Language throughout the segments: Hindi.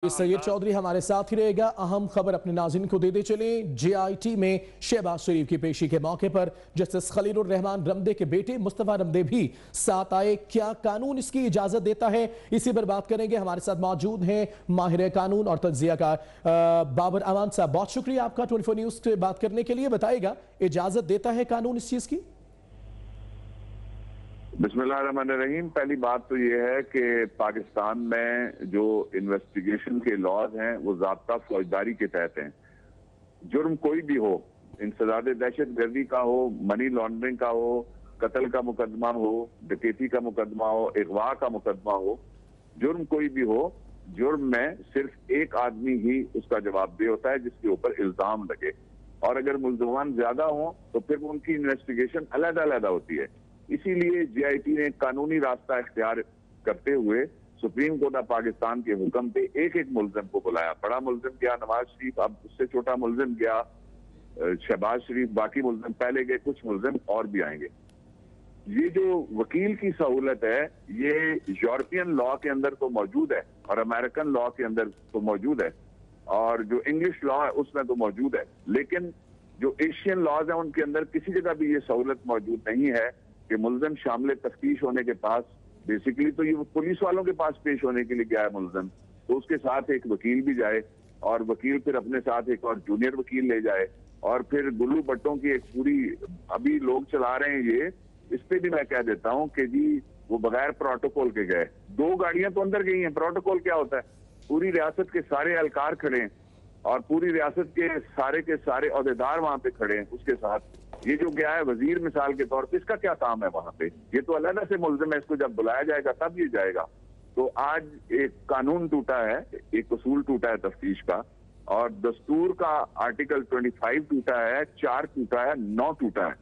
सैयद चौधरी हमारे साथ ही रहेगा। अहम खबर अपने नाज़रीन को देते चले। JIT में शहबाज शरीफ की पेशी के मौके पर जस्टिस खलीलुर रहमान रमदे के बेटे मुस्तफा रमदे भी साथ आए। क्या कानून इसकी इजाजत देता है, इसी पर बात करेंगे। हमारे साथ मौजूद हैं माहिर कानून और तज्जियाकार बाबर अमान साहब। बहुत शुक्रिया आपका 24 न्यूज़ से बात करने के लिए। बताइएगा, इजाजत देता है कानून इस चीज की? बिस्मिल्लाहिर्रहमानिर्रहीम। पहली बात तो ये है कि पाकिस्तान में जो इन्वेस्टिगेशन के लॉज हैं वो ज़ाब्ता फौजदारी के तहत हैं। जुर्म कोई भी हो, इंसदाद दहशत गर्दी का हो, मनी लॉन्ड्रिंग का हो, कत्ल का मुकदमा हो, डकैती का मुकदमा हो, अगवा का मुकदमा हो, जुर्म कोई भी हो, जुर्म में सिर्फ एक आदमी ही उसका जवाबदेह होता है जिसके ऊपर इल्जाम लगे। और अगर मुल्ज़मान ज्यादा हो तो फिर उनकी इन्वेस्टिगेशन अलग-अलग होती है। इसीलिए JIT ने कानूनी रास्ता इख्तियार करते हुए सुप्रीम कोर्ट ऑफ पाकिस्तान के हुक्म पे एक एक मुल्जिम को बुलाया। बड़ा मुल्जिम गया नवाज शरीफ, अब उससे छोटा मुल्जिम गया शहबाज शरीफ, बाकी मुल्जिम पहले गए, कुछ मुल्जिम और भी आएंगे। ये जो वकील की सहूलत है ये यूरोपियन लॉ के अंदर तो मौजूद है और अमेरिकन लॉ के अंदर तो मौजूद है और जो इंग्लिश लॉ है उसमें तो मौजूद है, लेकिन जो एशियन लॉज है उनके अंदर किसी जगह भी ये सहूलत मौजूद नहीं है कि मुल्जिम शामिल तफ्तीश होने के पास, बेसिकली तो ये पुलिस वालों के पास पेश होने के लिए गया है मुल्जिम, तो उसके साथ एक वकील भी जाए और वकील फिर अपने साथ एक और जूनियर वकील ले जाए और फिर गुल्लू भट्टों की एक पूरी, अभी लोग चला रहे हैं ये, इस पे भी मैं कह देता हूँ कि जी वो बगैर प्रोटोकॉल के गए। 2 गाड़ियां तो अंदर गई हैं, प्रोटोकॉल क्या होता है? पूरी रियासत के सारे एहलकार खड़े हैं और पूरी रियासत के सारे अहदेदार वहां पे खड़े हैं उसके साथ। ये जो गया है वजीर मिसाल के तौर पे, इसका क्या काम है वहां पे? ये तो अलग से मुल्जिम है, इसको जब बुलाया जाएगा तब ये जाएगा। तो आज एक कानून टूटा है, एक उसूल टूटा है तफ्तीश का, और दस्तूर का आर्टिकल 25 टूटा है, 4 टूटा है, 9 टूटा है।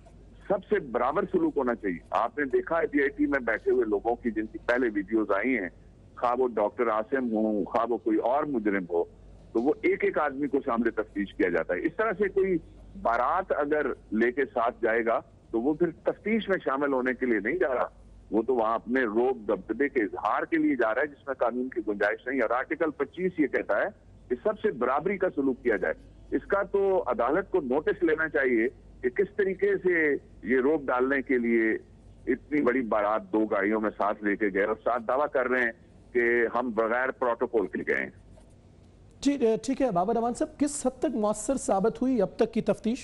सबसे बराबर सलूक होना चाहिए। आपने देखा है JIT में बैठे हुए लोगों की जिनकी पहले वीडियोज आई हैं, खा वो डॉक्टर आसिम हो, खा वो कोई और मुजरिम हो, तो वो एक एक आदमी को सामने तफ्तीश किया जाता है। इस तरह से कोई बारात अगर लेके साथ जाएगा तो वो फिर तफ्तीश में शामिल होने के लिए नहीं जा रहा, वो तो वहां अपने रोब दबदबे के इजहार के लिए जा रहा है जिसमें कानून की गुंजाइश नहीं। और आर्टिकल 25 ये कहता है कि सबसे बराबरी का सलूक किया जाए। इसका तो अदालत को नोटिस लेना चाहिए कि किस तरीके से ये रोब डालने के लिए इतनी बड़ी बारात 2 गाड़ियों में साथ लेके गए और साथ दावा कर रहे हैं कि हम बगैर प्रोटोकॉल के गए हैं। जी ठीक है बाबर अमान साहब, किस हद तक मौसर साबित हुई अब तक की तफ्तीश?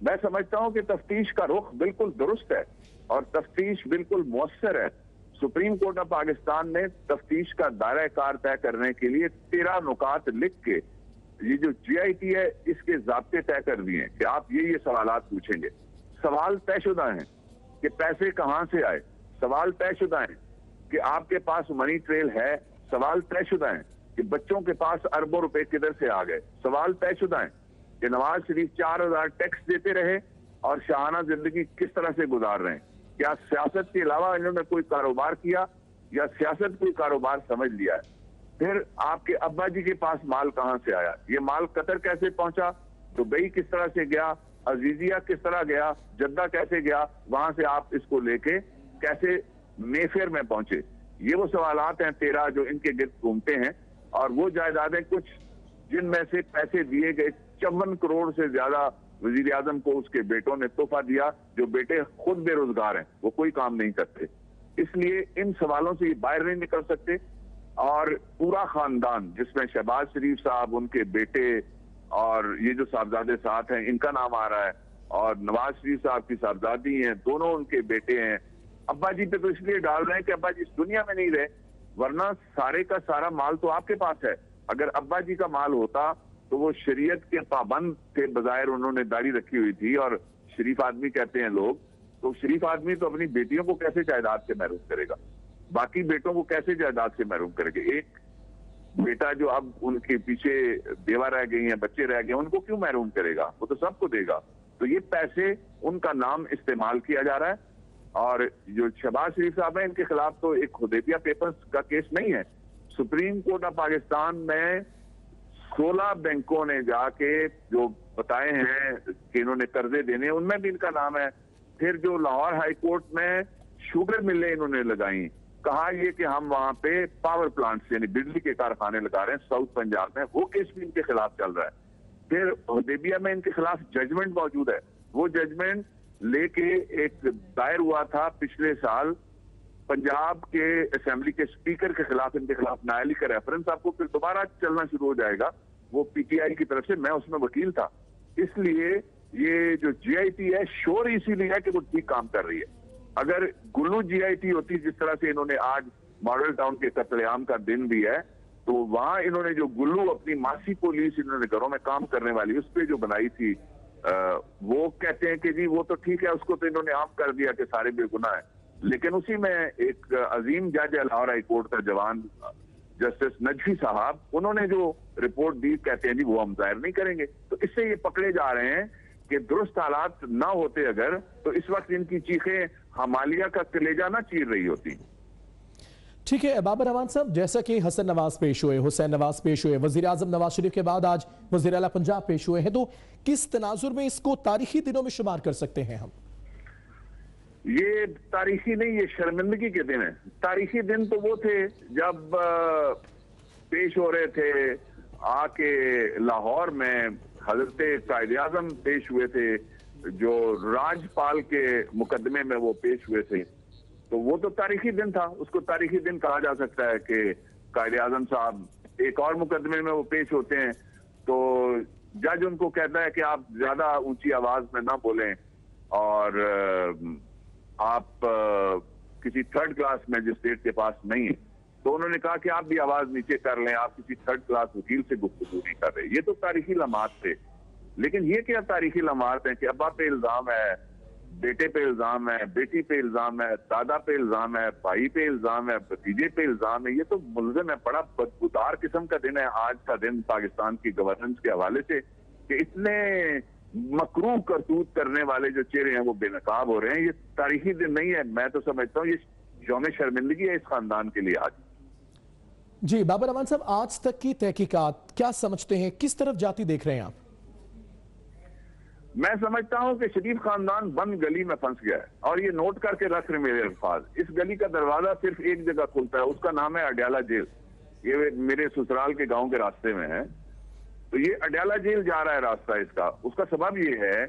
मैं समझता हूं कि तफ्तीश का रुख बिल्कुल दुरुस्त है और तफ्तीश बिल्कुल मौसर है। सुप्रीम कोर्ट ऑफ पाकिस्तान ने तफ्तीश का दायरा कार तय करने के लिए 13 नुकात लिख के ये जो JIT है इसके ज़ाब्ते तय कर दिए हैं कि आप ये सवालात पूछेंगे। सवाल तयशुदा हैं कि पैसे कहां से आए, सवाल तयशुदा है कि आपके पास मनी ट्रेल है, सवाल तयशुदा है कि बच्चों के पास अरबों रुपए किधर से आ गए, सवाल तयशुदा है कि नवाज शरीफ 4000 टैक्स देते रहे और शाहाना जिंदगी किस तरह से गुजार रहे हैं। क्या सियासत के अलावा इन्होंने कोई कारोबार किया या सियासत कोई कारोबार समझ लिया है? फिर आपके अब्बा जी के पास माल कहां से आया, ये माल कतर कैसे पहुंचा, दुबई किस तरह से गया, अजीजिया किस तरह गया, जद्दा कैसे गया, वहां से आप इसको लेके कैसे मेफेयर में पहुंचे? ये वो सवालात हैं 13 जो इनके गिर्द घूमते हैं। और वो जायदादें कुछ जिनमें से पैसे दिए गए, 54 करोड़ से ज्यादा वजीर आजम को उसके बेटों ने तोहफा दिया, जो बेटे खुद बेरोजगार हैं, वो कोई काम नहीं करते। इसलिए इन सवालों से ये बाहर नहीं निकल सकते। और पूरा खानदान जिसमें शहबाज शरीफ साहब, उनके बेटे और ये जो साहबजादे साथ हैं इनका नाम आ रहा है, और नवाज शरीफ साहब की साहबजादी हैं, दोनों उनके बेटे हैं। अब्बा जी पे तो इसलिए डाल रहे हैं कि अब्बा जी इस दुनिया में नहीं रहे, वरना सारे का सारा माल तो आपके पास है। अगर अब्बा जी का माल होता तो वो शरीयत के पाबंद थे, बजाय उन्होंने दाढ़ी रखी हुई थी और शरीफ आदमी कहते हैं लोग, तो शरीफ आदमी तो अपनी बेटियों को कैसे जायदाद से महरूम करेगा, बाकी बेटों को कैसे जायदाद से महरूम करेगा? एक बेटा जो अब उनके पीछे बेवा रह गई है, बच्चे रह गए, उनको क्यों महरूम करेगा? वो तो सबको देगा। तो ये पैसे उनका नाम इस्तेमाल किया जा रहा है। और जो शहबाज शरीफ साहब है इनके खिलाफ तो एक हुदैबिया पेपर्स का केस नहीं है। सुप्रीम कोर्ट ऑफ पाकिस्तान में 16 बैंकों ने जाके जो बताए हैं कि इन्होंने कर्जे देने, उनमें भी इनका नाम है। फिर जो लाहौर हाई कोर्ट में शुगर मिलें इन्होंने लगाई, कहा ये कि हम वहां पे पावर प्लांट्स यानी बिजली के कारखाने लगा रहे हैं साउथ पंजाब में, वो केस भी इनके खिलाफ चल रहा है। फिर हुदैबिया में इनके खिलाफ जजमेंट मौजूद है, वो जजमेंट लेके एक दायर हुआ था पिछले साल पंजाब के असेंबली के स्पीकर के खिलाफ, इनके खिलाफ न्यायालय का रेफरेंस आपको फिर दोबारा चलना शुरू हो जाएगा, वो पीटीआई की तरफ से, मैं उसमें वकील था। इसलिए ये जो जीआईटी है श्योर इसीलिए है कि वो ठीक काम कर रही है। अगर गुल्लू जीआईटी होती जिस तरह से इन्होंने आज मॉडल टाउन के कत्लेआम का दिन भी है, तो वहां इन्होंने जो गुल्लू अपनी मासी पुलिस इन्होंने घरों में काम करने वाली उस पर जो बनाई थी, वो कहते हैं कि जी वो तो ठीक है, उसको तो इन्होंने आम कर दिया कि सारे बेगुनाह है। लेकिन उसी में एक अजीम जज है लाहौर हाई कोर्ट का जवान जस्टिस नजफी साहब, उन्होंने जो रिपोर्ट दी कहते हैं जी वो हम जाहिर नहीं करेंगे। तो इससे ये पकड़े जा रहे हैं कि दुरुस्त हालात ना होते अगर, तो इस वक्त इनकी चीखें हमालिया का कलेजा ना चीर रही होती। ठीक है बाबर रहमान साहब, जैसा कि हसन नवाज पेश हुए, हुसैन नवाज पेश हुए, वजीर आजम नवाज शरीफ के बाद आज वजीर आला पंजाब पेश हुए हैं, तो किस तनाजुर में इसको तारीखी दिनों में शुमार कर सकते हैं हम? ये तारीखी नहीं, ये शर्मिंदगी के दिन है। तारीखी दिन तो वो थे जब पेश हो रहे थे आके लाहौर में हजरत कायदे आजम पेश हुए थे, जो राजपाल के मुकदमे में वो पेश हुए थे, तो वो तो तारीखी दिन था। उसको तारीखी दिन कहा जा सकता है कि कायदे आजम साहब एक और मुकदमे में वो पेश होते हैं, तो जज उनको कहता है कि आप ज्यादा ऊंची आवाज में ना बोलें और आप किसी थर्ड क्लास मैजिस्ट्रेट के पास नहीं है। तो उन्होंने कहा कि आप भी आवाज नीचे कर लें, आप किसी थर्ड क्लास वकील से गुफ्तगू नहीं कर रहे। ये तो तारीखी लम्हात थे। लेकिन ये क्या तारीखी लम्हात है कि अब्बा पे इल्जाम है, बेटे पे इल्जाम है, बेटी पे इल्जाम है, दादा पे इल्जाम है, भाई पे इल्जाम है, भतीजे पे इल्जाम है। ये तो मुल्ज़िम है। बड़ा बदबूदार किस्म का दिन है आज का दिन पाकिस्तान की गवर्नेंस के हवाले से, कि इतने मकरूह करतूत करने वाले जो चेहरे हैं वो बेनकाब हो रहे हैं। ये तारीखी दिन नहीं है, मैं तो समझता हूँ ये यौम शर्मिंदगी है इस खानदान के लिए आज। जी बाबर रहमान साहब, आज तक की तहकीकात क्या समझते हैं, किस तरफ जाती देख रहे हैं आप? मैं समझता हूं कि शरीफ खानदान बंद गली में फंस गया है, और ये नोट करके रख रहे मेरे अल्फाज। इस गली का दरवाजा सिर्फ एक जगह खुलता है, उसका नाम है अडयाला जेल। ये मेरे ससुराल के गांव के रास्ते में है। तो ये अडयाला जेल जा रहा है रास्ता इसका। उसका सबब ये है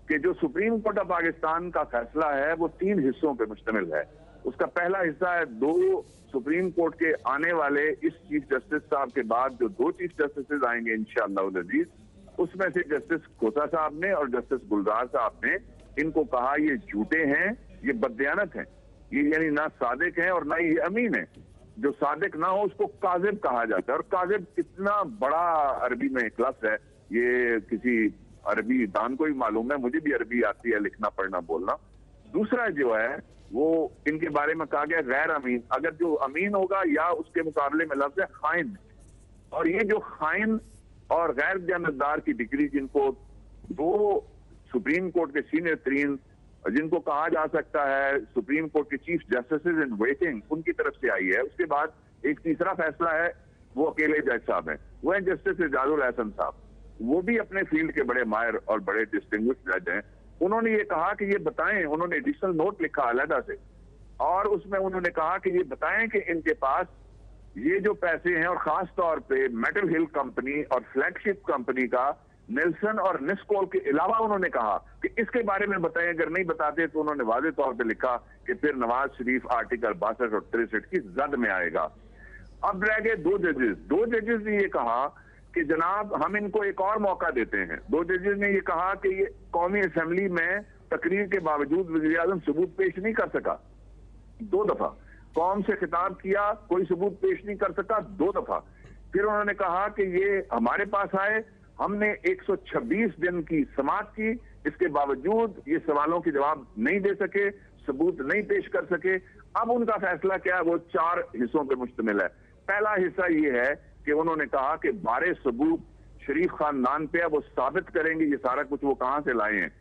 कि जो सुप्रीम कोर्ट ऑफ पाकिस्तान का फैसला है वो 3 हिस्सों पे मुश्तमिल है। उसका पहला हिस्सा है 2 सुप्रीम कोर्ट के आने वाले इस चीफ जस्टिस साहब के बाद जो 2 चीफ जस्टिस आएंगे इंशाअल्लाह अजीज, उसमें से जस्टिस खोसा साहब ने और जस्टिस गुलजार साहब ने इनको कहा ये झूठे हैं, ये बददियानत हैं, ये यानी ना सादिक हैं और ना ये अमीन है। जो सादिक ना हो उसको काजिब कहा जाता है, और काजिब कितना बड़ा अरबी में एक लफ्ज़ है, ये किसी अरबी दान को ही मालूम है, मुझे भी अरबी आती है लिखना पढ़ना बोलना। दूसरा जो है वो इनके बारे में कहा गया गैर अमीन। अगर जो अमीन होगा या उसके मुकाबले में लफ्ज़ है खाइन, और ये जो खाइन और गैर जानतदार की डिग्री जिनको 2 सुप्रीम कोर्ट के सीनियर तरीन जिनको कहा जा सकता है सुप्रीम कोर्ट के चीफ जस्टिस इन वेटिंग, उनकी तरफ से आई है। उसके बाद एक तीसरा फैसला है, वो अकेले जज साहब हैं, वो है जस्टिस एजाजुल एहसन साहब। वो भी अपने फील्ड के बड़े माहिर और बड़े डिस्टिंग्विश्ड जज हैं। उन्होंने ये कहा कि ये बताएं, उन्होंने एडिशनल नोट लिखा अलहदा से, और उसमें उन्होंने कहा कि ये बताएं कि इनके पास ये जो पैसे हैं, और खास तौर पे मेटल हिल कंपनी और फ्लैगशिप कंपनी का नेल्सन और निस्कोल के अलावा उन्होंने कहा कि इसके बारे में बताएं। अगर नहीं बताते तो उन्होंने वाज़ेह तौर पे लिखा कि फिर नवाज शरीफ आर्टिकल 62 और 63 की जद में आएगा। अब रह गए 2 जजेस। 2 जजेस ने ये कहा कि जनाब हम इनको एक और मौका देते हैं। 2 जजेस ने ये कहा कि ये कौमी असेंबली में तकरीर के बावजूद वज़ीर आज़म सबूत पेश नहीं कर सका 2 दफा। कौम से खिताब किया, कोई सबूत पेश नहीं कर सका 2 दफा। फिर उन्होंने कहा कि ये हमारे पास आए, हमने 126 दिन की समाअत की, इसके बावजूद ये सवालों के जवाब नहीं दे सके, सबूत नहीं पेश कर सके। अब उनका फैसला क्या है, वो 4 हिस्सों पर मुश्तमिल है। पहला हिस्सा ये है कि उन्होंने कहा कि बारे सबूत शरीफ खानदान पे है, वो साबित करेंगे ये सारा कुछ वो कहां से लाए हैं,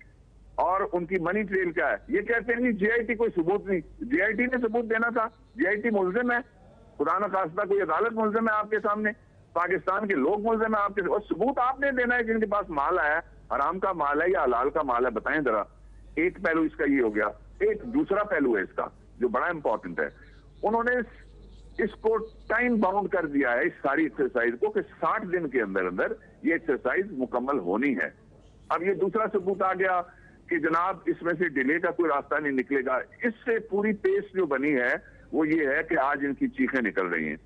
और उनकी मनी ट्रेल क्या है। ये कहते हैं कि जीआईटी कोई सबूत नहीं, जीआईटी ने सबूत देना था, जीआईटी मुल्जिम है, खुदा न खास्ता कोई अदालत मुल्जिम है आपके सामने, पाकिस्तान के लोग मुल्जिम है आपके, और सबूत आपने देना है जिनके पास माल आया, हराम का माल है या हलाल का माल है, बताएं जरा। एक पहलू इसका ये हो गया। एक दूसरा पहलू है इसका जो बड़ा इंपॉर्टेंट है, उन्होंने इसको टाइम बाउंड कर दिया है, इस सारी एक्सरसाइज को, कि 60 दिन के अंदर अंदर ये एक्सरसाइज मुकम्मल होनी है। अब ये दूसरा सबूत आ गया कि जनाब इसमें से डिले का कोई रास्ता नहीं निकलेगा। इससे पूरी पेस जो बनी है वो ये है कि आज इनकी चीखें निकल रही हैं।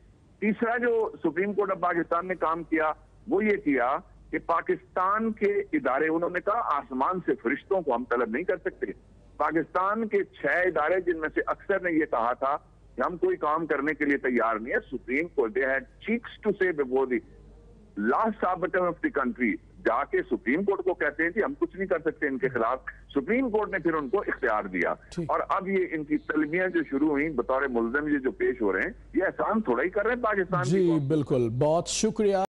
तीसरा जो सुप्रीम कोर्ट ऑफ पाकिस्तान ने काम किया वो ये किया कि पाकिस्तान के इदारे, उन्होंने कहा आसमान से फरिश्तों को हम तलब नहीं कर सकते। पाकिस्तान के 6 इदारे जिनमें से अक्सर ने ये कहा था कि हम कोई काम करने के लिए तैयार नहीं है, supreme court they had cheeks to say before the last arbiter of the country, जाके सुप्रीम कोर्ट को कहते हैं कि हम कुछ नहीं कर सकते इनके खिलाफ। सुप्रीम कोर्ट ने फिर उनको इख्तियार दिया और अब ये इनकी तलबियां जो शुरू हुई बतौर मुल्ज़िम ये जो पेश हो रहे हैं, ये एहसान थोड़ा ही कर रहे हैं पाकिस्तान जी बिल्कुल, बहुत शुक्रिया।